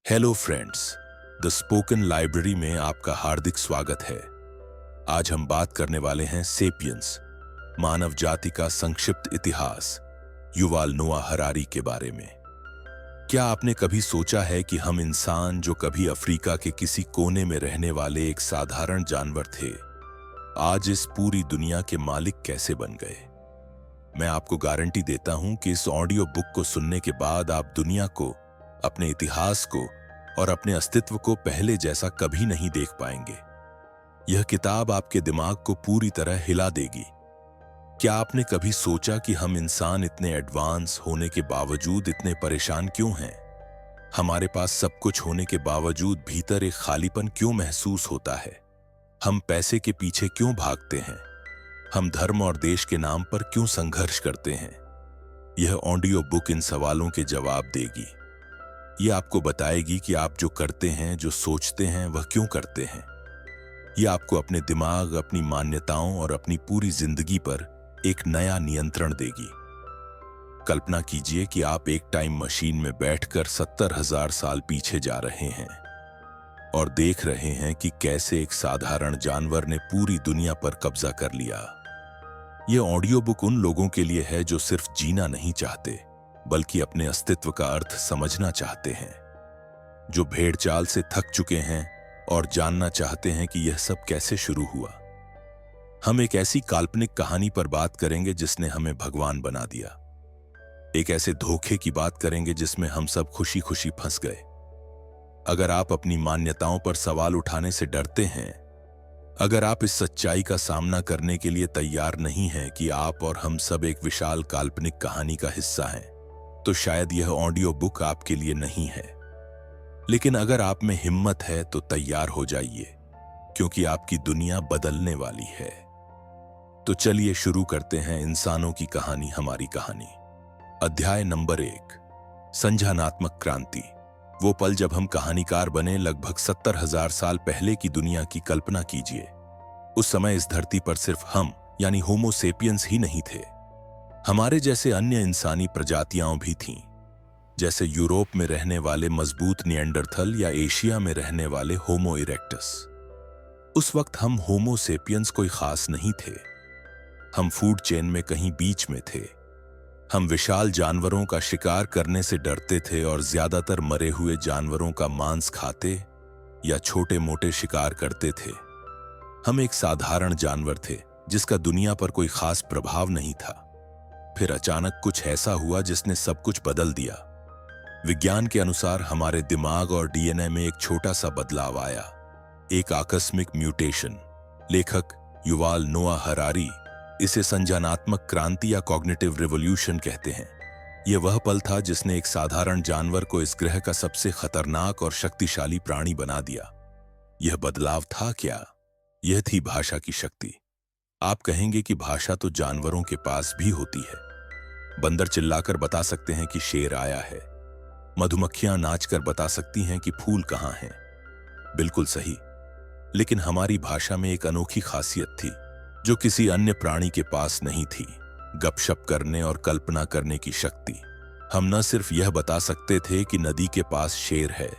Hello friends, the spoken library में आपका हार्दिक स्वागत है। आज हम बात करने वाले हैं सेपियंस, मानव जाति का संक्षिप्त इतिहास, युवाल नोआ हरारी के बारे में। क्या आपने कभी सोचा है कि हम इंसान जो कभी अफ्रीका के किसी कोने में रहने वाले एक साधारण जानवर थे, आज इस पूरी दुनिया के मालिक कैसे बन गए? मैं आपको गारंटी देता हूं कि इस ऑडियो बुक को सुनने के बाद आप दुनिया को, अपने इतिहास को और अपने अस्तित्व को पहले जैसा कभी नहीं देख पाएंगे। यह किताब आपके दिमाग को पूरी तरह हिला देगी। क्या आपने कभी सोचा कि हम इंसान इतने एडवांस होने के बावजूद इतने परेशान क्यों हैं? हमारे पास सब कुछ होने के बावजूद भीतर एक खालीपन क्यों महसूस होता है? हम पैसे के पीछे क्यों भागते हैं? हम धर्म और देश के नाम पर क्यों संघर्ष करते हैं? यह ऑडियो बुक इन सवालों के जवाब देगी। यह आपको बताएगी कि आप जो करते हैं, जो सोचते हैं, वह क्यों करते हैं। यह आपको अपने दिमाग, अपनी मान्यताओं और अपनी पूरी जिंदगी पर एक नया नियंत्रण देगी। कल्पना कीजिए कि आप एक टाइम मशीन में बैठकर 70,000 साल पीछे जा रहे हैं और देख रहे हैं कि कैसे एक साधारण जानवर ने पूरी दुनिया पर कब्जा कर लिया। यह ऑडियो बुक उन लोगों के लिए है जो सिर्फ जीना नहीं चाहते, बल्कि अपने अस्तित्व का अर्थ समझना चाहते हैं, जो भेड़ चाल से थक चुके हैं और जानना चाहते हैं कि यह सब कैसे शुरू हुआ। हम एक ऐसी काल्पनिक कहानी पर बात करेंगे जिसने हमें भगवान बना दिया। एक ऐसे धोखे की बात करेंगे जिसमें हम सब खुशी खुशी फंस गए। अगर आप अपनी मान्यताओं पर सवाल उठाने से डरते हैं, अगर आप इस सच्चाई का सामना करने के लिए तैयार नहीं हैं कि आप और हम सब एक विशाल काल्पनिक कहानी का हिस्सा हैं, तो शायद यह ऑडियो बुक आपके लिए नहीं है। लेकिन अगर आप में हिम्मत है तो तैयार हो जाइए, क्योंकि आपकी दुनिया बदलने वाली है। तो चलिए शुरू करते हैं इंसानों की कहानी, हमारी कहानी। अध्याय नंबर 1, संज्ञानात्मक क्रांति। वो पल जब हम कहानीकार बने। लगभग 70,000 साल पहले की दुनिया की कल्पना कीजिए। उस समय इस धरती पर सिर्फ हम यानी होमो सेपियंस ही नहीं थे। हमारे जैसे अन्य इंसानी प्रजातियां भी थीं, जैसे यूरोप में रहने वाले मजबूत निएंडरथल या एशिया में रहने वाले होमो इरेक्टस। उस वक्त हम होमो सेपियंस कोई खास नहीं थे। हम फूड चेन में कहीं बीच में थे। हम विशाल जानवरों का शिकार करने से डरते थे और ज्यादातर मरे हुए जानवरों का मांस खाते या छोटे मोटे शिकार करते थे। हम एक साधारण जानवर थे जिसका दुनिया पर कोई खास प्रभाव नहीं था। फिर अचानक कुछ ऐसा हुआ जिसने सब कुछ बदल दिया। विज्ञान के अनुसार हमारे दिमाग और डीएनए में एक छोटा सा बदलाव आया, एक आकस्मिक म्यूटेशन। लेखक युवाल नोआ हरारी इसे संज्ञानात्मक क्रांति या कॉग्निटिव रिवॉल्यूशन कहते हैं। यह वह पल था जिसने एक साधारण जानवर को इस ग्रह का सबसे खतरनाक और शक्तिशाली प्राणी बना दिया। यह बदलाव था क्या? यह थी भाषा की शक्ति। आप कहेंगे कि भाषा तो जानवरों के पास भी होती है। बंदर चिल्लाकर बता सकते हैं कि शेर आया है। मधुमक्खियां नाचकर बता सकती हैं कि फूल कहां हैं। बिल्कुल सही। लेकिन हमारी भाषा में एक अनोखी खासियत थी जो किसी अन्य प्राणी के पास नहीं थी, गपशप करने और कल्पना करने की शक्ति। हम न सिर्फ यह बता सकते थे कि नदी के पास शेर है,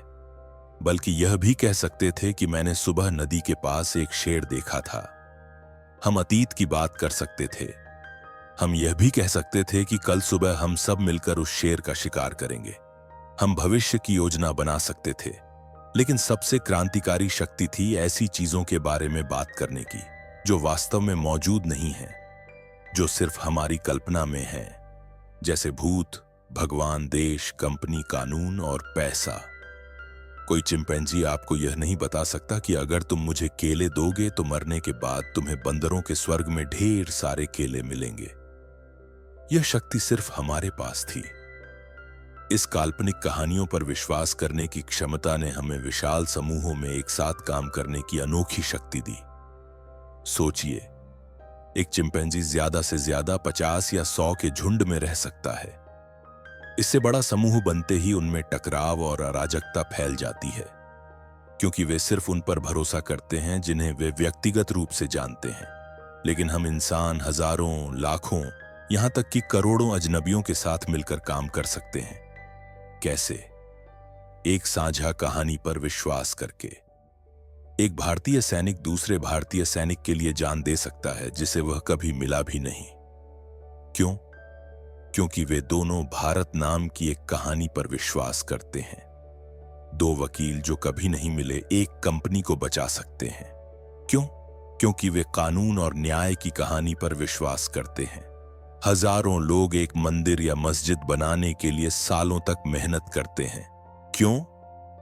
बल्कि यह भी कह सकते थे कि मैंने सुबह नदी के पास एक शेर देखा था। हम अतीत की बात कर सकते थे। हम यह भी कह सकते थे कि कल सुबह हम सब मिलकर उस शेर का शिकार करेंगे। हम भविष्य की योजना बना सकते थे। लेकिन सबसे क्रांतिकारी शक्ति थी ऐसी चीजों के बारे में बात करने की जो वास्तव में मौजूद नहीं है, जो सिर्फ हमारी कल्पना में है, जैसे भूत, भगवान, देश, कंपनी, कानून और पैसा। कोई चिंपैंजी आपको यह नहीं बता सकता कि अगर तुम मुझे केले दोगे तो मरने के बाद तुम्हें बंदरों के स्वर्ग में ढेर सारे केले मिलेंगे। यह शक्ति सिर्फ हमारे पास थी। इस काल्पनिक कहानियों पर विश्वास करने की क्षमता ने हमें विशाल समूहों में एक साथ काम करने की अनोखी शक्ति दी। सोचिए, एक चिंपैंजी ज्यादा से ज्यादा 50 या 100 के झुंड में रह सकता है। इससे बड़ा समूह बनते ही उनमें टकराव और अराजकता फैल जाती है, क्योंकि वे सिर्फ उन पर भरोसा करते हैं जिन्हें वे व्यक्तिगत रूप से जानते हैं। लेकिन हम इंसान हजारों, लाखों, यहां तक कि करोड़ों अजनबियों के साथ मिलकर काम कर सकते हैं। कैसे? एक साझा कहानी पर विश्वास करके। एक भारतीय सैनिक दूसरे भारतीय सैनिक के लिए जान दे सकता है जिसे वह कभी मिला भी नहीं। क्यों? क्योंकि वे दोनों भारत नाम की एक कहानी पर विश्वास करते हैं। दो वकील जो कभी नहीं मिले एक कंपनी को बचा सकते हैं। क्यों? क्योंकि वे कानून और न्याय की कहानी पर विश्वास करते हैं। हजारों लोग एक मंदिर या मस्जिद बनाने के लिए सालों तक मेहनत करते हैं। क्यों?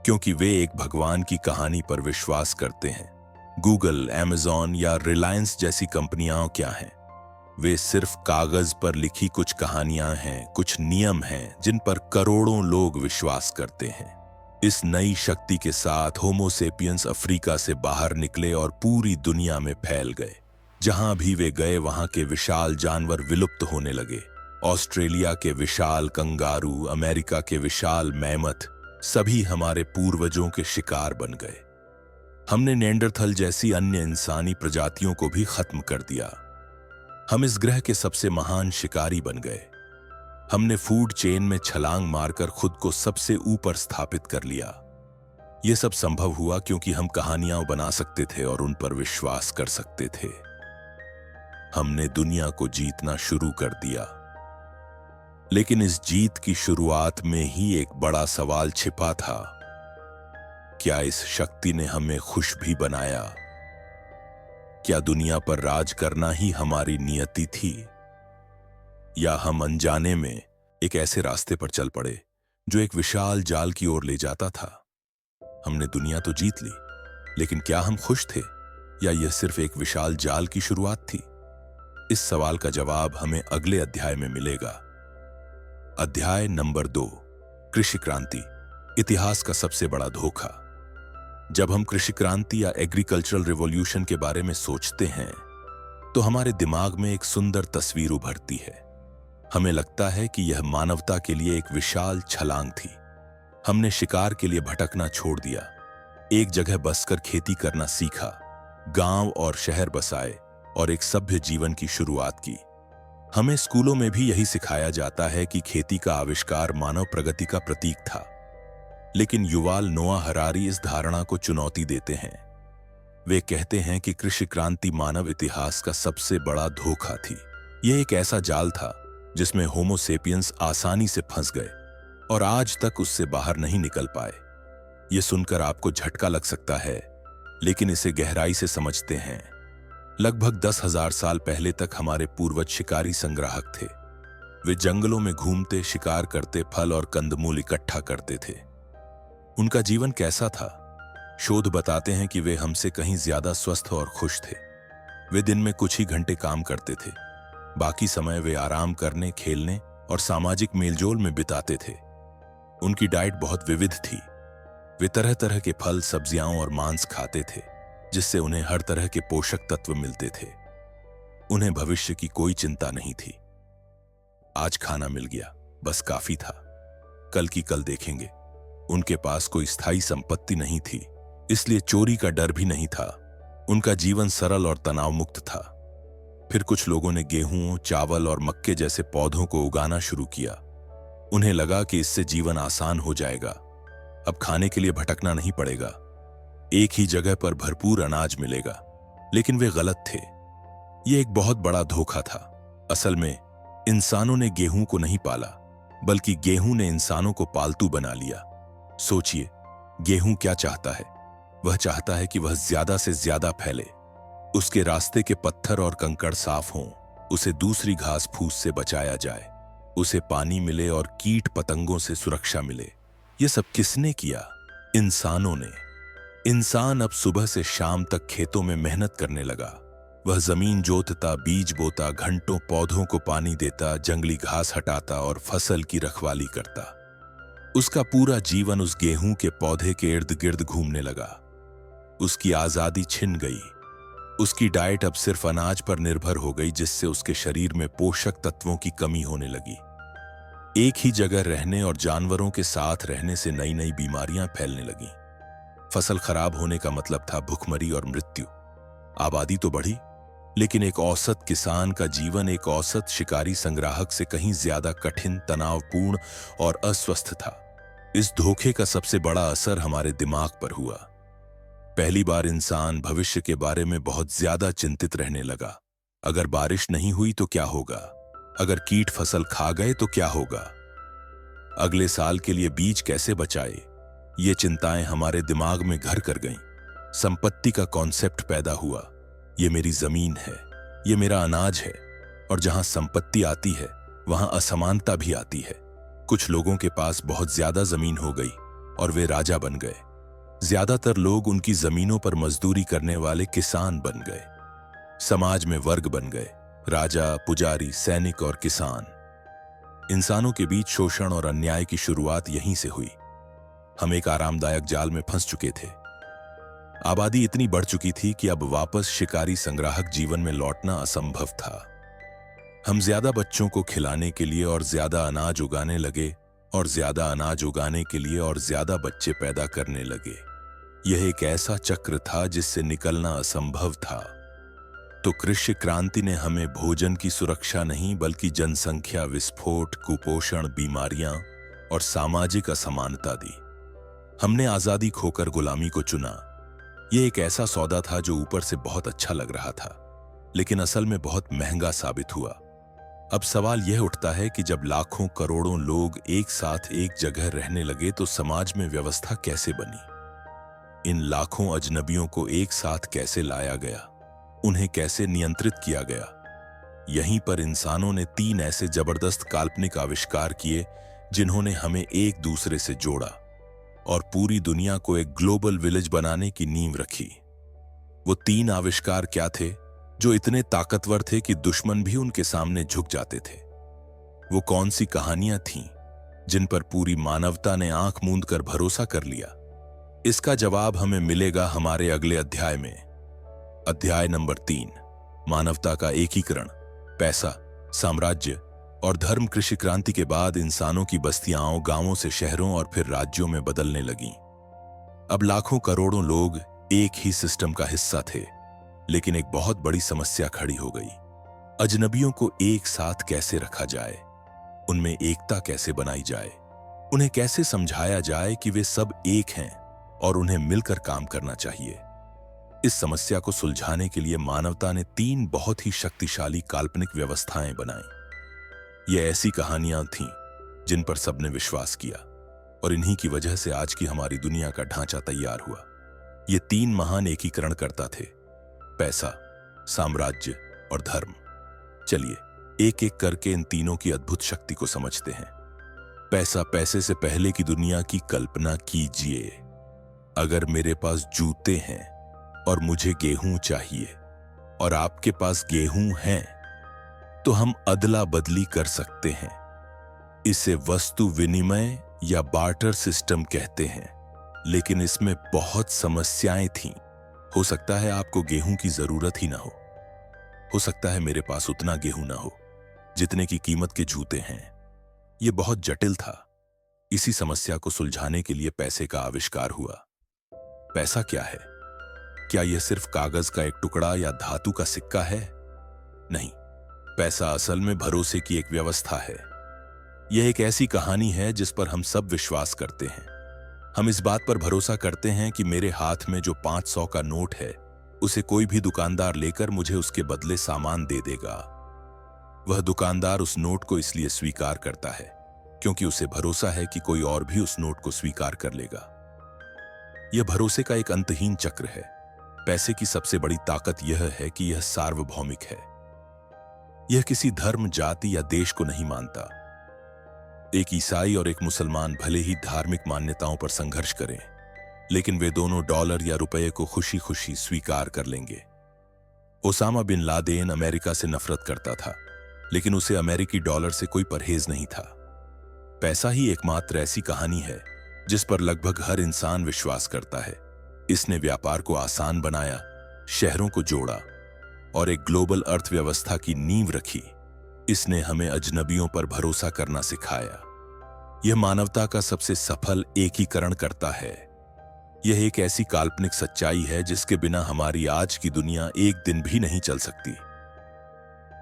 क्योंकि वे एक भगवान की कहानी पर विश्वास करते हैं। गूगल, अमेज़न या रिलायंस जैसी कंपनियां क्या हैं? वे सिर्फ कागज पर लिखी कुछ कहानियां हैं, कुछ नियम हैं जिन पर करोड़ों लोग विश्वास करते हैं। इस नई शक्ति के साथ होमो सेपियंस अफ्रीका से बाहर निकले और पूरी दुनिया में फैल गए। जहां भी वे गए वहां के विशाल जानवर विलुप्त होने लगे। ऑस्ट्रेलिया के विशाल कंगारू, अमेरिका के विशाल मैमथ, सभी हमारे पूर्वजों के शिकार बन गए। हमने नेंडरथल जैसी अन्य इंसानी प्रजातियों को भी खत्म कर दिया। हम इस ग्रह के सबसे महान शिकारी बन गए। हमने फूड चेन में छलांग मारकर खुद को सबसे ऊपर स्थापित कर लिया। यह सब संभव हुआ क्योंकि हम कहानियां बना सकते थे और उन पर विश्वास कर सकते थे। हमने दुनिया को जीतना शुरू कर दिया। लेकिन इस जीत की शुरुआत में ही एक बड़ा सवाल छिपा था। क्या इस शक्ति ने हमें खुश भी बनाया? क्या दुनिया पर राज करना ही हमारी नियति थी? या हम अनजाने में एक ऐसे रास्ते पर चल पड़े जो एक विशाल जाल की ओर ले जाता था? हमने दुनिया तो जीत ली, लेकिन क्या हम खुश थे या यह सिर्फ एक विशाल जाल की शुरुआत थी? इस सवाल का जवाब हमें अगले अध्याय में मिलेगा। अध्याय नंबर 2, कृषि क्रांति, इतिहास का सबसे बड़ा धोखा। जब हम कृषि क्रांति या एग्रीकल्चरल रिवॉल्यूशन के बारे में सोचते हैं तो हमारे दिमाग में एक सुंदर तस्वीर उभरती है। हमें लगता है कि यह मानवता के लिए एक विशाल छलांग थी। हमने शिकार के लिए भटकना छोड़ दिया, एक जगह बसकर खेती करना सीखा, गांव और शहर बसाए और एक सभ्य जीवन की शुरुआत की। हमें स्कूलों में भी यही सिखाया जाता है कि खेती का आविष्कार मानव प्रगति का प्रतीक था। लेकिन युवाल नोआ हरारी इस धारणा को चुनौती देते हैं। वे कहते हैं कि कृषि क्रांति मानव इतिहास का सबसे बड़ा धोखा थी। यह एक ऐसा जाल था जिसमें होमो सेपियंस आसानी से फंस गए और आज तक उससे बाहर नहीं निकल पाए। यह सुनकर आपको झटका लग सकता है, लेकिन इसे गहराई से समझते हैं। लगभग 10,000 साल पहले तक हमारे पूर्वज शिकारी संग्राहक थे। वे जंगलों में घूमते, शिकार करते, फल और कंदमूल इकट्ठा करते थे। उनका जीवन कैसा था? शोध बताते हैं कि वे हमसे कहीं ज्यादा स्वस्थ और खुश थे। वे दिन में कुछ ही घंटे काम करते थे, बाकी समय वे आराम करने, खेलने और सामाजिक मेलजोल में बिताते थे। उनकी डाइट बहुत विविध थी। वे तरह तरह के फल, सब्जियां और मांस खाते थे, जिससे उन्हें हर तरह के पोषक तत्व मिलते थे। उन्हें भविष्य की कोई चिंता नहीं थी। आज खाना मिल गया, बस काफी था। कल की कल देखेंगे। उनके पास कोई स्थायी संपत्ति नहीं थी, इसलिए चोरी का डर भी नहीं था। उनका जीवन सरल और तनाव मुक्त था। फिर कुछ लोगों ने गेहूं, चावल और मक्के जैसे पौधों को उगाना शुरू किया। उन्हें लगा कि इससे जीवन आसान हो जाएगा। अब खाने के लिए भटकना नहीं पड़ेगा, एक ही जगह पर भरपूर अनाज मिलेगा। लेकिन वे गलत थे। यह एक बहुत बड़ा धोखा था। असल में इंसानों ने गेहूं को नहीं पाला, बल्कि गेहूं ने इंसानों को पालतू बना लिया। सोचिए, गेहूं क्या चाहता है? वह चाहता है कि वह ज्यादा से ज्यादा फैले, उसके रास्ते के पत्थर और कंकड़ साफ हों, उसे दूसरी घास फूस से बचाया जाए, उसे पानी मिले और कीट पतंगों से सुरक्षा मिले। यह सब किसने किया? इंसानों ने। इंसान अब सुबह से शाम तक खेतों में मेहनत करने लगा। वह जमीन जोतता, बीज बोता, घंटों पौधों को पानी देता, जंगली घास हटाता और फसल की रखवाली करता। उसका पूरा जीवन उस गेहूं के पौधे के इर्द गिर्द घूमने लगा। उसकी आजादी छिन गई। उसकी डाइट अब सिर्फ अनाज पर निर्भर हो गई, जिससे उसके शरीर में पोषक तत्वों की कमी होने लगी। एक ही जगह रहने और जानवरों के साथ रहने से नई नई बीमारियां फैलने लगीं। फसल खराब होने का मतलब था भुखमरी और मृत्यु। आबादी तो बढ़ी, लेकिन एक औसत किसान का जीवन एक औसत शिकारी संग्राहक से कहीं ज्यादा कठिन, तनावपूर्ण और अस्वस्थ था। इस धोखे का सबसे बड़ा असर हमारे दिमाग पर हुआ। पहली बार इंसान भविष्य के बारे में बहुत ज्यादा चिंतित रहने लगा। अगर बारिश नहीं हुई तो क्या होगा? अगर कीट फसल खा गए तो क्या होगा? अगले साल के लिए बीज कैसे बचाए? ये चिंताएं हमारे दिमाग में घर कर गईं। संपत्ति का कॉन्सेप्ट पैदा हुआ। ये मेरी जमीन है, ये मेरा अनाज है, और जहां संपत्ति आती है वहां असमानता भी आती है। कुछ लोगों के पास बहुत ज्यादा जमीन हो गई और वे राजा बन गए। ज्यादातर लोग उनकी जमीनों पर मजदूरी करने वाले किसान बन गए। समाज में वर्ग बन गए, राजा, पुजारी, सैनिक और किसान। इंसानों के बीच शोषण और अन्याय की शुरुआत यहीं से हुई। हम एक आरामदायक जाल में फंस चुके थे। आबादी इतनी बढ़ चुकी थी कि अब वापस शिकारी संग्राहक जीवन में लौटना असंभव था। हम ज्यादा बच्चों को खिलाने के लिए और ज्यादा अनाज उगाने लगे, और ज्यादा अनाज उगाने के लिए और ज्यादा बच्चे पैदा करने लगे। यह एक ऐसा चक्र था जिससे निकलना असंभव था। तो कृषि क्रांति ने हमें भोजन की सुरक्षा नहीं बल्कि जनसंख्या विस्फोट, कुपोषण, बीमारियां और सामाजिक असमानता दी। हमने आजादी खोकर गुलामी को चुना। यह एक ऐसा सौदा था जो ऊपर से बहुत अच्छा लग रहा था, लेकिन असल में बहुत महंगा साबित हुआ। अब सवाल यह उठता है कि जब लाखों करोड़ों लोग एक साथ एक जगह रहने लगे तो समाज में व्यवस्था कैसे बनी? इन लाखों अजनबियों को एक साथ कैसे लाया गया? उन्हें कैसे नियंत्रित किया गया? यहीं पर इंसानों ने 3 ऐसे जबरदस्त काल्पनिक आविष्कार किए जिन्होंने हमें एक दूसरे से जोड़ा और पूरी दुनिया को एक ग्लोबल विलेज बनाने की नींव रखी। वो 3 आविष्कार क्या थे जो इतने ताकतवर थे कि दुश्मन भी उनके सामने झुक जाते थे? वो कौन सी कहानियां थीं जिन पर पूरी मानवता ने आंख मूंद कर भरोसा कर लिया? इसका जवाब हमें मिलेगा हमारे अगले अध्याय में। अध्याय नंबर 3, मानवता का एकीकरण। पैसा, साम्राज्य और धर्म। कृषि क्रांति के बाद इंसानों की बस्तियां गांवों से शहरों और फिर राज्यों में बदलने लगीं। अब लाखों करोड़ों लोग एक ही सिस्टम का हिस्सा थे, लेकिन एक बहुत बड़ी समस्या खड़ी हो गई। अजनबियों को एक साथ कैसे रखा जाए? उनमें एकता कैसे बनाई जाए? उन्हें कैसे समझाया जाए कि वे सब एक हैं और उन्हें मिलकर काम करना चाहिए? इस समस्या को सुलझाने के लिए मानवता ने 3 बहुत ही शक्तिशाली काल्पनिक व्यवस्थाएं बनाई। ये ऐसी कहानियां थीं जिन पर सबने विश्वास किया, और इन्हीं की वजह से आज की हमारी दुनिया का ढांचा तैयार हुआ। ये 3 महान एकीकरण करता थे: पैसा, साम्राज्य और धर्म। चलिए एक एक करके इन तीनों की अद्भुत शक्ति को समझते हैं। पैसा। पैसे से पहले की दुनिया की कल्पना कीजिए। अगर मेरे पास जूते हैं और मुझे गेहूं चाहिए और आपके पास गेहूं है, तो हम अदला बदली कर सकते हैं। इसे वस्तु विनिमय या बार्टर सिस्टम कहते हैं। लेकिन इसमें बहुत समस्याएं थीं। हो सकता है आपको गेहूं की जरूरत ही ना हो सकता है मेरे पास उतना गेहूं ना हो जितने की कीमत के जूते हैं। यह बहुत जटिल था। इसी समस्या को सुलझाने के लिए पैसे का आविष्कार हुआ। पैसा क्या है? क्या यह सिर्फ कागज का एक टुकड़ा या धातु का सिक्का है? नहीं, पैसा असल में भरोसे की एक व्यवस्था है। यह एक ऐसी कहानी है जिस पर हम सब विश्वास करते हैं। हम इस बात पर भरोसा करते हैं कि मेरे हाथ में जो 500 का नोट है, उसे कोई भी दुकानदार लेकर मुझे उसके बदले सामान दे देगा। वह दुकानदार उस नोट को इसलिए स्वीकार करता है क्योंकि उसे भरोसा है कि कोई और भी उस नोट को स्वीकार कर लेगा। यह भरोसे का एक अंतहीन चक्र है। पैसे की सबसे बड़ी ताकत यह है कि यह सार्वभौमिक है। यह किसी धर्म, जाति या देश को नहीं मानता। एक ईसाई और एक मुसलमान भले ही धार्मिक मान्यताओं पर संघर्ष करें, लेकिन वे दोनों डॉलर या रुपये को खुशी खुशी स्वीकार कर लेंगे। ओसामा बिन लादेन अमेरिका से नफरत करता था, लेकिन उसे अमेरिकी डॉलर से कोई परहेज नहीं था। पैसा ही एकमात्र ऐसी कहानी है जिस पर लगभग हर इंसान विश्वास करता है। इसने व्यापार को आसान बनाया, शहरों को जोड़ा और एक ग्लोबल अर्थव्यवस्था की नींव रखी। इसने हमें अजनबियों पर भरोसा करना सिखाया। यह मानवता का सबसे सफल एकीकरण करता है। यह एक ऐसी काल्पनिक सच्चाई है जिसके बिना हमारी आज की दुनिया एक दिन भी नहीं चल सकती।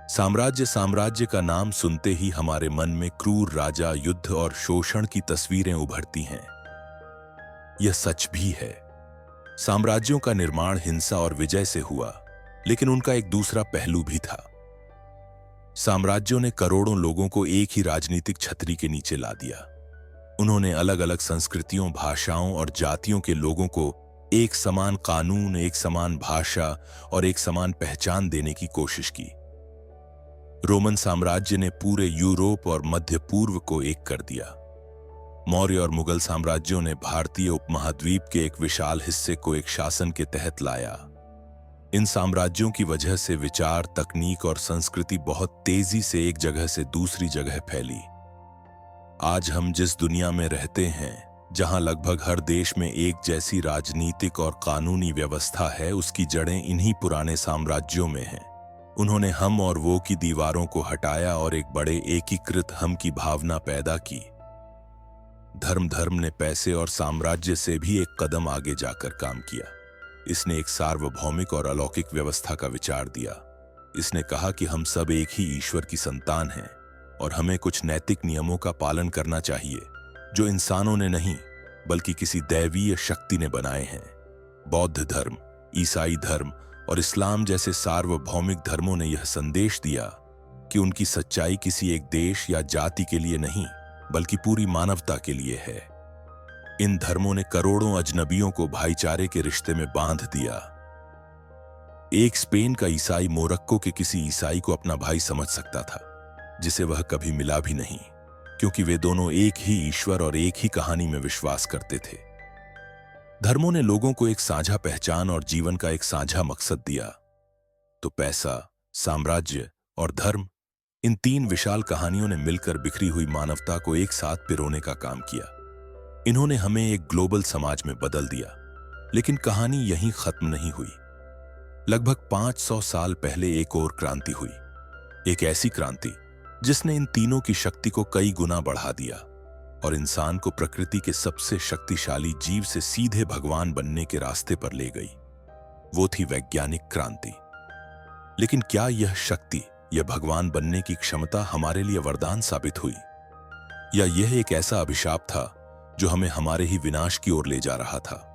साम्राज्य साम्राज्य का नाम सुनते ही हमारे मन में क्रूर राजा, युद्ध और शोषण की तस्वीरें उभरती हैं। यह सच भी है। साम्राज्यों का निर्माण हिंसा और विजय से हुआ, लेकिन उनका एक दूसरा पहलू भी था। साम्राज्यों ने करोड़ों लोगों को एक ही राजनीतिक छतरी के नीचे ला दिया। उन्होंने अलग अलग संस्कृतियों, भाषाओं और जातियों के लोगों को एक समान कानून, एक समान भाषा और एक समान पहचान देने की कोशिश की। रोमन साम्राज्य ने पूरे यूरोप और मध्य पूर्व को एक कर दिया। मौर्य और मुगल साम्राज्यों ने भारतीय उपमहाद्वीप के एक विशाल हिस्से को एक शासन के तहत लाया। इन साम्राज्यों की वजह से विचार, तकनीक और संस्कृति बहुत तेजी से एक जगह से दूसरी जगह फैली। आज हम जिस दुनिया में रहते हैं, जहां लगभग हर देश में एक जैसी राजनीतिक और कानूनी व्यवस्था है, उसकी जड़ें इन्हीं पुराने साम्राज्यों में हैं। उन्होंने हम और वो की दीवारों को हटाया और एक बड़े एकीकृत हम की भावना पैदा की। धर्म ने पैसे और साम्राज्य से भी एक कदम आगे जाकर काम किया। इसने एक सार्वभौमिक और अलौकिक व्यवस्था का विचार दिया। इसने कहा कि हम सब एक ही ईश्वर की संतान हैं और हमें कुछ नैतिक नियमों का पालन करना चाहिए, जो इंसानों ने नहीं बल्कि किसी दैवीय शक्ति ने बनाए हैं। बौद्ध धर्म, ईसाई धर्म और इस्लाम जैसे सार्वभौमिक धर्मों ने यह संदेश दिया कि उनकी सच्चाई किसी एक देश या जाति के लिए नहीं बल्कि पूरी मानवता के लिए है। इन धर्मों ने करोड़ों अजनबियों को भाईचारे के रिश्ते में बांध दिया। एक स्पेन का ईसाई मोरक्को के किसी ईसाई को अपना भाई समझ सकता था, जिसे वह कभी मिला भी नहीं, क्योंकि वे दोनों एक ही ईश्वर और एक ही कहानी में विश्वास करते थे। धर्मों ने लोगों को एक साझा पहचान और जीवन का एक साझा मकसद दिया। तो पैसा, साम्राज्य और धर्म, इन तीन विशाल कहानियों ने मिलकर बिखरी हुई मानवता को एक साथ पिरोने का काम किया। इन्होंने हमें एक ग्लोबल समाज में बदल दिया। लेकिन कहानी यहीं खत्म नहीं हुई। लगभग 500 साल पहले एक और क्रांति हुई, एक ऐसी क्रांति जिसने इन तीनों की शक्ति को कई गुना बढ़ा दिया और इंसान को प्रकृति के सबसे शक्तिशाली जीव से सीधे भगवान बनने के रास्ते पर ले गई। वो थी वैज्ञानिक क्रांति। लेकिन क्या यह शक्ति, यह भगवान बनने की क्षमता हमारे लिए वरदान साबित हुई, या यह एक ऐसा अभिशाप था जो हमें हमारे ही विनाश की ओर ले जा रहा था?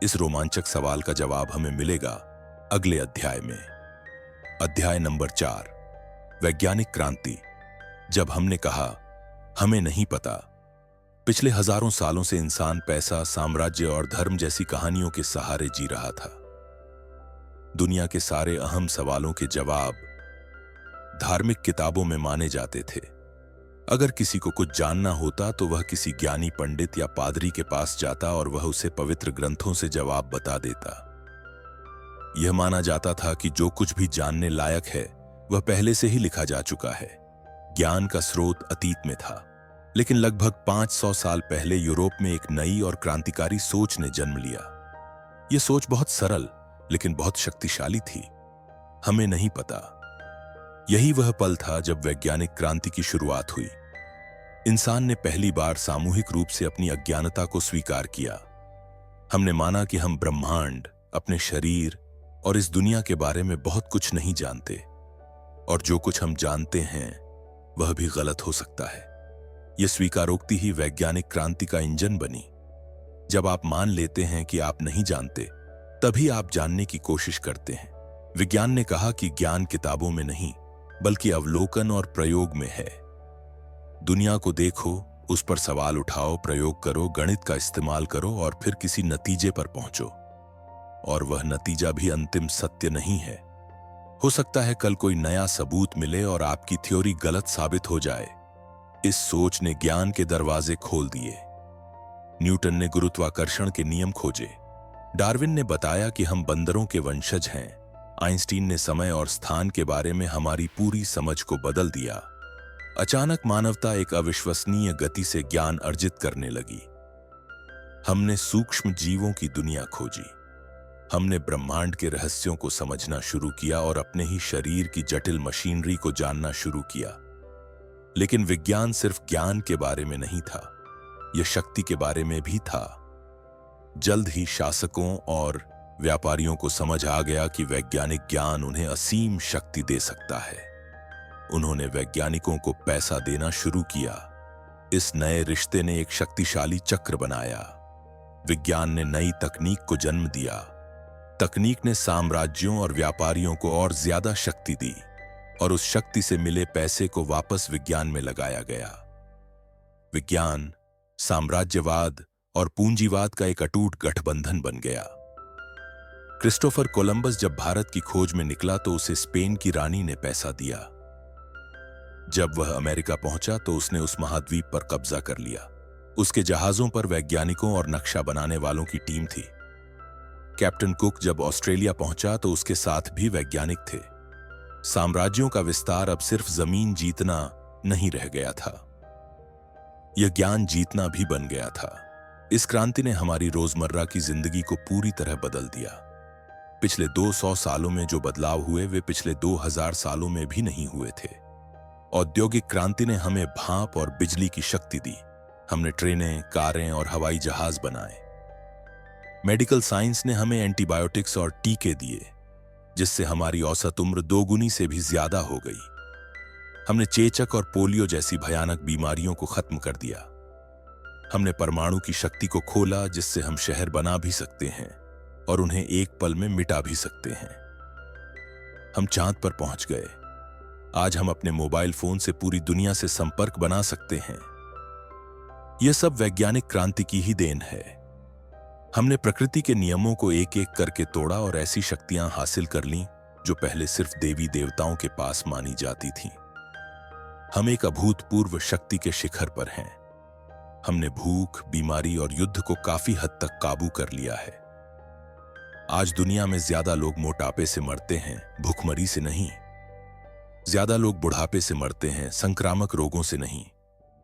इस रोमांचक सवाल का जवाब हमें मिलेगा अगले अध्याय में। अध्याय नंबर 4, वैज्ञानिक क्रांति। जब हमने कहा हमें नहीं पता, पिछले हजारों सालों से इंसान पैसा, साम्राज्य और धर्म जैसी कहानियों के सहारे जी रहा था। दुनिया के सारे अहम सवालों के जवाब धार्मिक किताबों में माने जाते थे। अगर किसी को कुछ जानना होता तो वह किसी ज्ञानी पंडित या पादरी के पास जाता और वह उसे पवित्र ग्रंथों से जवाब बता देता। यह माना जाता था कि जो कुछ भी जानने लायक है वह पहले से ही लिखा जा चुका है। ज्ञान का स्रोत अतीत में था। लेकिन लगभग 500 साल पहले यूरोप में एक नई और क्रांतिकारी सोच ने जन्म लिया। यह सोच बहुत सरल लेकिन बहुत शक्तिशाली थी। हमें नहीं पता। यही वह पल था जब वैज्ञानिक क्रांति की शुरुआत हुई। इंसान ने पहली बार सामूहिक रूप से अपनी अज्ञानता को स्वीकार किया। हमने माना कि हम ब्रह्मांड, अपने शरीर और इस दुनिया के बारे में बहुत कुछ नहीं जानते, और जो कुछ हम जानते हैं वह भी गलत हो सकता है। यह स्वीकारोक्ति ही वैज्ञानिक क्रांति का इंजन बनी। जब आप मान लेते हैं कि आप नहीं जानते, तभी आप जानने की कोशिश करते हैं। विज्ञान ने कहा कि ज्ञान किताबों में नहीं बल्कि अवलोकन और प्रयोग में है। दुनिया को देखो, उस पर सवाल उठाओ, प्रयोग करो, गणित का इस्तेमाल करो और फिर किसी नतीजे पर पहुंचो। और वह नतीजा भी अंतिम सत्य नहीं है। हो सकता है कल कोई नया सबूत मिले और आपकी थ्योरी गलत साबित हो जाए। इस सोच ने ज्ञान के दरवाजे खोल दिए। न्यूटन ने गुरुत्वाकर्षण के नियम खोजे। डार्विन ने बताया कि हम बंदरों के वंशज हैं। आइंस्टीन ने समय और स्थान के बारे में हमारी पूरी समझ को बदल दिया। अचानक मानवता एक अविश्वसनीय गति से ज्ञान अर्जित करने लगी। हमने सूक्ष्म जीवों की दुनिया खोजी। हमने ब्रह्मांड के रहस्यों को समझना शुरू किया और अपने ही शरीर की जटिल मशीनरी को जानना शुरू किया। लेकिन विज्ञान सिर्फ ज्ञान के बारे में नहीं था, यह शक्ति के बारे में भी था। जल्द ही शासकों और व्यापारियों को समझ आ गया कि वैज्ञानिक ज्ञान उन्हें असीम शक्ति दे सकता है। उन्होंने वैज्ञानिकों को पैसा देना शुरू किया। इस नए रिश्ते ने एक शक्तिशाली चक्र बनाया। विज्ञान ने नई तकनीक को जन्म दिया। तकनीक ने साम्राज्यों और व्यापारियों को और ज्यादा शक्ति दी, और उस शक्ति से मिले पैसे को वापस विज्ञान में लगाया गया। विज्ञान, साम्राज्यवाद और पूंजीवाद का एक अटूट गठबंधन बन गया। क्रिस्टोफर कोलंबस जब भारत की खोज में निकला तो उसे स्पेन की रानी ने पैसा दिया। जब वह अमेरिका पहुंचा तो उसने उस महाद्वीप पर कब्जा कर लिया। उसके जहाजों पर वैज्ञानिकों और नक्शा बनाने वालों की टीम थी। कैप्टन कुक जब ऑस्ट्रेलिया पहुंचा तो उसके साथ भी वैज्ञानिक थे। साम्राज्यों का विस्तार अब सिर्फ जमीन जीतना नहीं रह गया था, यह ज्ञान जीतना भी बन गया था। इस क्रांति ने हमारी रोजमर्रा की जिंदगी को पूरी तरह बदल दिया। पिछले 200 सालों में जो बदलाव हुए वे पिछले 2000 सालों में भी नहीं हुए थे। औद्योगिक क्रांति ने हमें भाप और बिजली की शक्ति दी। हमने ट्रेनें, कारें और हवाई जहाज बनाए। मेडिकल साइंस ने हमें एंटीबायोटिक्स और टीके दिए, जिससे हमारी औसत उम्र 2 गुनी से भी ज्यादा हो गई। हमने चेचक और पोलियो जैसी भयानक बीमारियों को खत्म कर दिया। हमने परमाणु की शक्ति को खोला, जिससे हम शहर बना भी सकते हैं और उन्हें एक पल में मिटा भी सकते हैं। हम चांद पर पहुंच गए। आज हम अपने मोबाइल फोन से पूरी दुनिया से संपर्क बना सकते हैं। यह सब वैज्ञानिक क्रांति की ही देन है। हमने प्रकृति के नियमों को एक एक करके तोड़ा और ऐसी शक्तियां हासिल कर लीं जो पहले सिर्फ देवी देवताओं के पास मानी जाती थीं। हम एक अभूतपूर्व शक्ति के शिखर पर हैं। हमने भूख, बीमारी और युद्ध को काफी हद तक काबू कर लिया है। आज दुनिया में ज्यादा लोग मोटापे से मरते हैं, भूखमरी से नहीं। ज्यादा लोग बुढ़ापे से मरते हैं, संक्रामक रोगों से नहीं।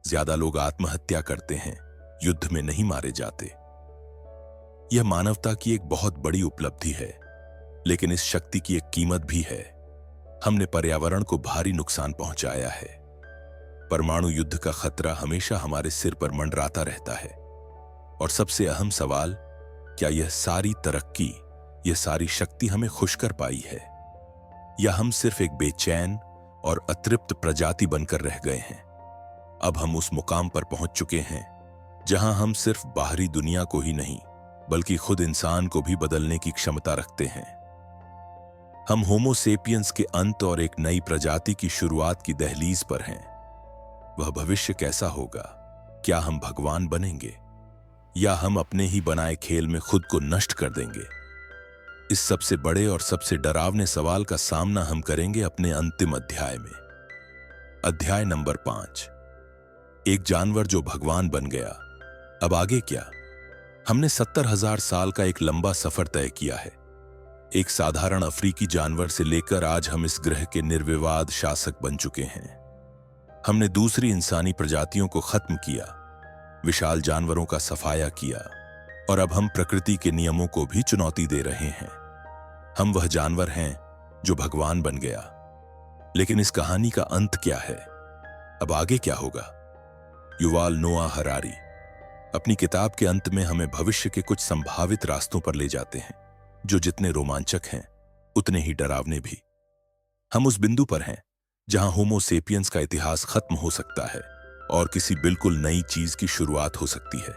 ज्यादा लोग आत्महत्या करते हैं, युद्ध में नहीं मारे जाते। यह मानवता की एक बहुत बड़ी उपलब्धि है, लेकिन इस शक्ति की एक कीमत भी है। हमने पर्यावरण को भारी नुकसान पहुंचाया है। परमाणु युद्ध का खतरा हमेशा हमारे सिर पर मंडराता रहता है। और सबसे अहम सवाल, क्या यह सारी तरक्की, यह सारी शक्ति हमें खुश कर पाई है, या हम सिर्फ एक बेचैन और अतृप्त प्रजाति बनकर रह गए हैं? अब हम उस मुकाम पर पहुंच चुके हैं जहां हम सिर्फ बाहरी दुनिया को ही नहीं बल्कि खुद इंसान को भी बदलने की क्षमता रखते हैं। हम होमो सेपियंस के अंत और एक नई प्रजाति की शुरुआत की दहलीज पर हैं। वह भविष्य कैसा होगा? क्या हम भगवान बनेंगे, या हम अपने ही बनाए खेल में खुद को नष्ट कर देंगे? इस सबसे बड़े और सबसे डरावने सवाल का सामना हम करेंगे अपने अंतिम अध्याय में। अध्याय नंबर 5, एक जानवर जो भगवान बन गया। अब आगे क्या? हमने 70,000 साल का एक लंबा सफर तय किया है। एक साधारण अफ्रीकी जानवर से लेकर आज हम इस ग्रह के निर्विवाद शासक बन चुके हैं। हमने दूसरी इंसानी प्रजातियों को खत्म किया, विशाल जानवरों का सफाया किया, और अब हम प्रकृति के नियमों को भी चुनौती दे रहे हैं। हम वह जानवर हैं जो भगवान बन गया। लेकिन इस कहानी का अंत क्या है? अब आगे क्या होगा? युवाल नोआ हरारी अपनी किताब के अंत में हमें भविष्य के कुछ संभावित रास्तों पर ले जाते हैं, जो जितने रोमांचक हैं उतने ही डरावने भी। हम उस बिंदु पर हैं जहां होमो सेपियंस का इतिहास खत्म हो सकता है और किसी बिल्कुल नई चीज की शुरुआत हो सकती है।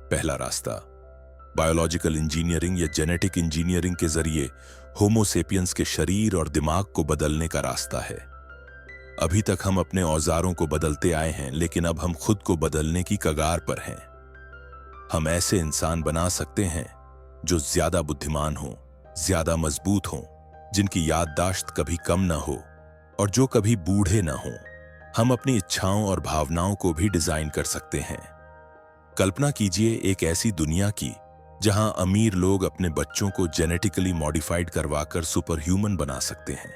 पहला रास्ता, बायोलॉजिकल इंजीनियरिंग या जेनेटिक इंजीनियरिंग के जरिए होमो सेपियंस के शरीर और दिमाग को बदलने का रास्ता है। अभी तक हम अपने औजारों को बदलते आए हैं, लेकिन अब हम खुद को बदलने की कगार पर हैं। हम ऐसे इंसान बना सकते हैं जो ज्यादा बुद्धिमान हों, ज्यादा मजबूत हों, जिनकी याददाश्त कभी कम ना हो और जो कभी बूढ़े ना हों। हम अपनी इच्छाओं और भावनाओं को भी डिजाइन कर सकते हैं। कल्पना कीजिए एक ऐसी दुनिया की जहां अमीर लोग अपने बच्चों को जेनेटिकली मॉडिफाइड करवाकर सुपर ह्यूमन बना सकते हैं,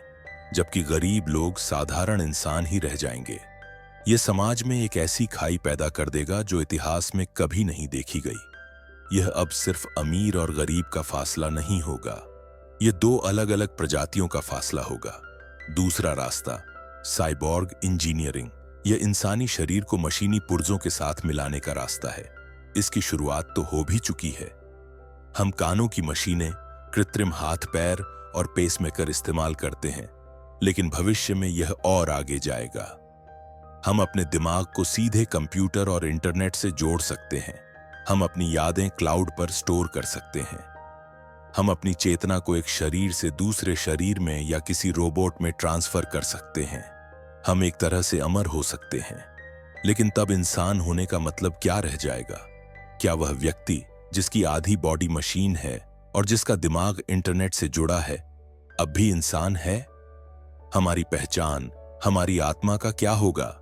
जबकि गरीब लोग साधारण इंसान ही रह जाएंगे। यह समाज में एक ऐसी खाई पैदा कर देगा जो इतिहास में कभी नहीं देखी गई। यह अब सिर्फ अमीर और गरीब का फासला नहीं होगा, यह 2 अलग अलग प्रजातियों का फासला होगा। दूसरा रास्ता, साइबॉर्ग इंजीनियरिंग, यह इंसानी शरीर को मशीनी पुर्जों के साथ मिलाने का रास्ता है। इसकी शुरुआत तो हो भी चुकी है। हम कानों की मशीनें, कृत्रिम हाथ पैर और पेसमेकर इस्तेमाल करते हैं, लेकिन भविष्य में यह और आगे जाएगा। हम अपने दिमाग को सीधे कंप्यूटर और इंटरनेट से जोड़ सकते हैं। हम अपनी यादें क्लाउड पर स्टोर कर सकते हैं। हम अपनी चेतना को एक शरीर से दूसरे शरीर में या किसी रोबोट में ट्रांसफर कर सकते हैं। हम एक तरह से अमर हो सकते हैं। लेकिन तब इंसान होने का मतलब क्या रह जाएगा? क्या वह व्यक्ति जिसकी आधी बॉडी मशीन है और जिसका दिमाग इंटरनेट से जुड़ा है, अब भी इंसान है? हमारी पहचान, हमारी आत्मा का क्या होगा?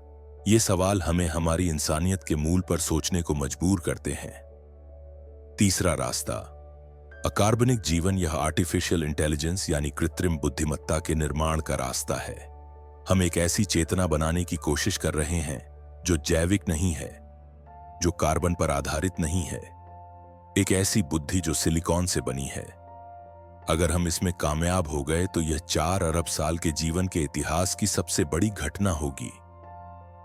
ये सवाल हमें हमारी इंसानियत के मूल पर सोचने को मजबूर करते हैं। तीसरा रास्ता, अकार्बनिक जीवन। यह आर्टिफिशियल इंटेलिजेंस यानी कृत्रिम बुद्धिमत्ता के निर्माण का रास्ता है। हम एक ऐसी चेतना बनाने की कोशिश कर रहे हैं जो जैविक नहीं है, जो कार्बन पर आधारित नहीं है, एक ऐसी बुद्धि जो सिलिकॉन से बनी है। अगर हम इसमें कामयाब हो गए तो यह 4 अरब साल के जीवन के इतिहास की सबसे बड़ी घटना होगी।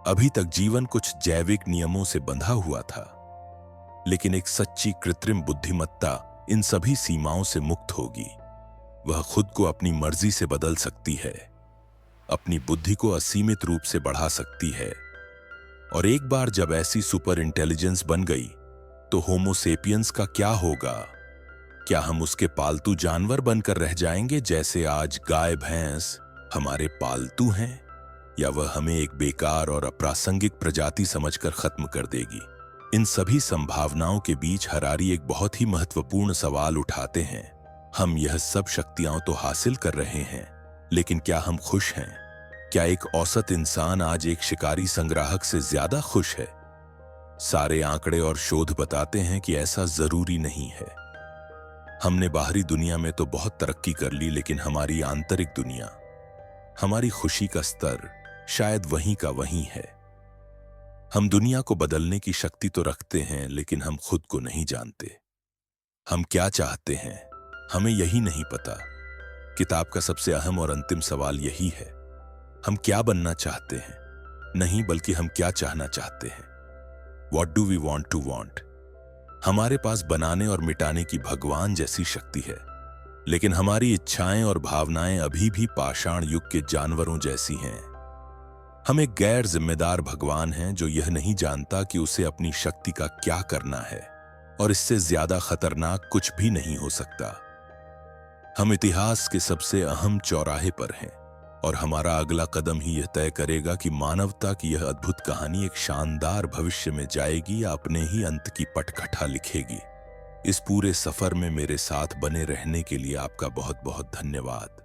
अभी तक जीवन कुछ जैविक नियमों से बंधा हुआ था, लेकिन एक सच्ची कृत्रिम बुद्धिमत्ता इन सभी सीमाओं से मुक्त होगी। वह खुद को अपनी मर्जी से बदल सकती है, अपनी बुद्धि को असीमित रूप से बढ़ा सकती है। और एक बार जब ऐसी सुपर इंटेलिजेंस बन गई तो होमो सेपियंस का क्या होगा? क्या हम उसके पालतू जानवर बनकर रह जाएंगे, जैसे आज गाय भैंस हमारे पालतू हैं? या वह हमें एक बेकार और अप्रासंगिक प्रजाति समझकर खत्म कर देगी? इन सभी संभावनाओं के बीच हरारी एक बहुत ही महत्वपूर्ण सवाल उठाते हैं। हम यह सब शक्तियां तो हासिल कर रहे हैं, लेकिन क्या हम खुश हैं? क्या एक औसत इंसान आज एक शिकारी संग्राहक से ज्यादा खुश है? सारे आंकड़े और शोध बताते हैं कि ऐसा जरूरी नहीं है। हमने बाहरी दुनिया में तो बहुत तरक्की कर ली, लेकिन हमारी आंतरिक दुनिया, हमारी खुशी का स्तर शायद वहीं का वहीं है। हम दुनिया को बदलने की शक्ति तो रखते हैं, लेकिन हम खुद को नहीं जानते। हम क्या चाहते हैं, हमें यही नहीं पता। किताब का सबसे अहम और अंतिम सवाल यही है, हम क्या बनना चाहते हैं? नहीं, बल्कि हम क्या चाहना चाहते हैं। What do we want to want? हमारे पास बनाने और मिटाने की भगवान जैसी शक्ति है, लेकिन हमारी इच्छाएं और भावनाएं अभी भी पाषाण युग के जानवरों जैसी हैं। हम एक गैर जिम्मेदार भगवान हैं जो यह नहीं जानता कि उसे अपनी शक्ति का क्या करना है, और इससे ज्यादा खतरनाक कुछ भी नहीं हो सकता। हम इतिहास के सबसे अहम चौराहे पर हैं, और हमारा अगला कदम ही यह तय करेगा कि मानवता की यह अद्भुत कहानी एक शानदार भविष्य में जाएगी या अपने ही अंत की पटकथा लिखेगी। इस पूरे सफर में मेरे साथ बने रहने के लिए आपका बहुत बहुत धन्यवाद।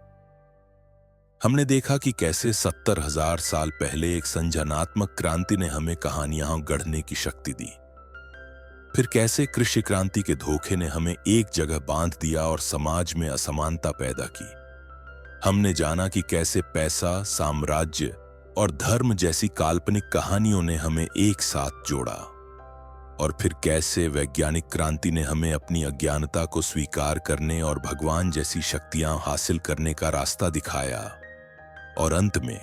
हमने देखा कि कैसे 70,000 साल पहले एक संज्ञानात्मक क्रांति ने हमें कहानियां गढ़ने की शक्ति दी। फिर कैसे कृषि क्रांति के धोखे ने हमें एक जगह बांध दिया और समाज में असमानता पैदा की। हमने जाना कि कैसे पैसा, साम्राज्य और धर्म जैसी काल्पनिक कहानियों ने हमें एक साथ जोड़ा। और फिर कैसे वैज्ञानिक क्रांति ने हमें अपनी अज्ञानता को स्वीकार करने और भगवान जैसी शक्तियां हासिल करने का रास्ता दिखाया। और अंत में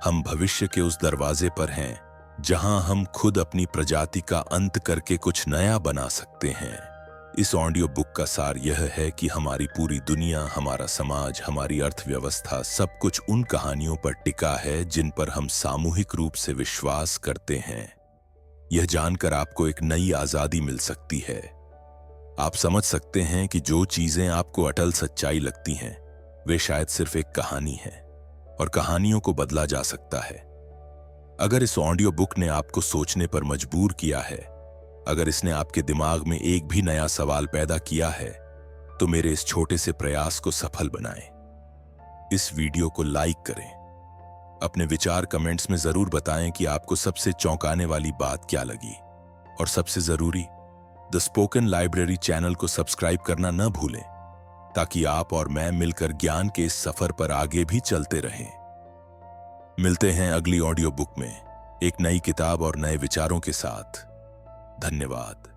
हम भविष्य के उस दरवाजे पर हैं जहां हम खुद अपनी प्रजाति का अंत करके कुछ नया बना सकते हैं। इस ऑडियो बुक का सार यह है कि हमारी पूरी दुनिया, हमारा समाज, हमारी अर्थव्यवस्था, सब कुछ उन कहानियों पर टिका है जिन पर हम सामूहिक रूप से विश्वास करते हैं। यह जानकर आपको एक नई आजादी मिल सकती है। आप समझ सकते हैं कि जो चीजें आपको अटल सच्चाई लगती हैं, वे शायद सिर्फ एक कहानी है, और कहानियों को बदला जा सकता है। अगर इस ऑडियो बुक ने आपको सोचने पर मजबूर किया है, अगर इसने आपके दिमाग में एक भी नया सवाल पैदा किया है, तो मेरे इस छोटे से प्रयास को सफल बनाएं। इस वीडियो को लाइक करें। अपने विचार कमेंट्स में जरूर बताएं कि आपको सबसे चौंकाने वाली बात क्या लगी। और सबसे जरूरी, द स्पोकन लाइब्रेरी चैनल को सब्सक्राइब करना न भूलें, ताकि आप और मैं मिलकर ज्ञान के इस सफर पर आगे भी चलते रहें। मिलते हैं अगली ऑडियो बुक में एक नई किताब और नए विचारों के साथ। धन्यवाद।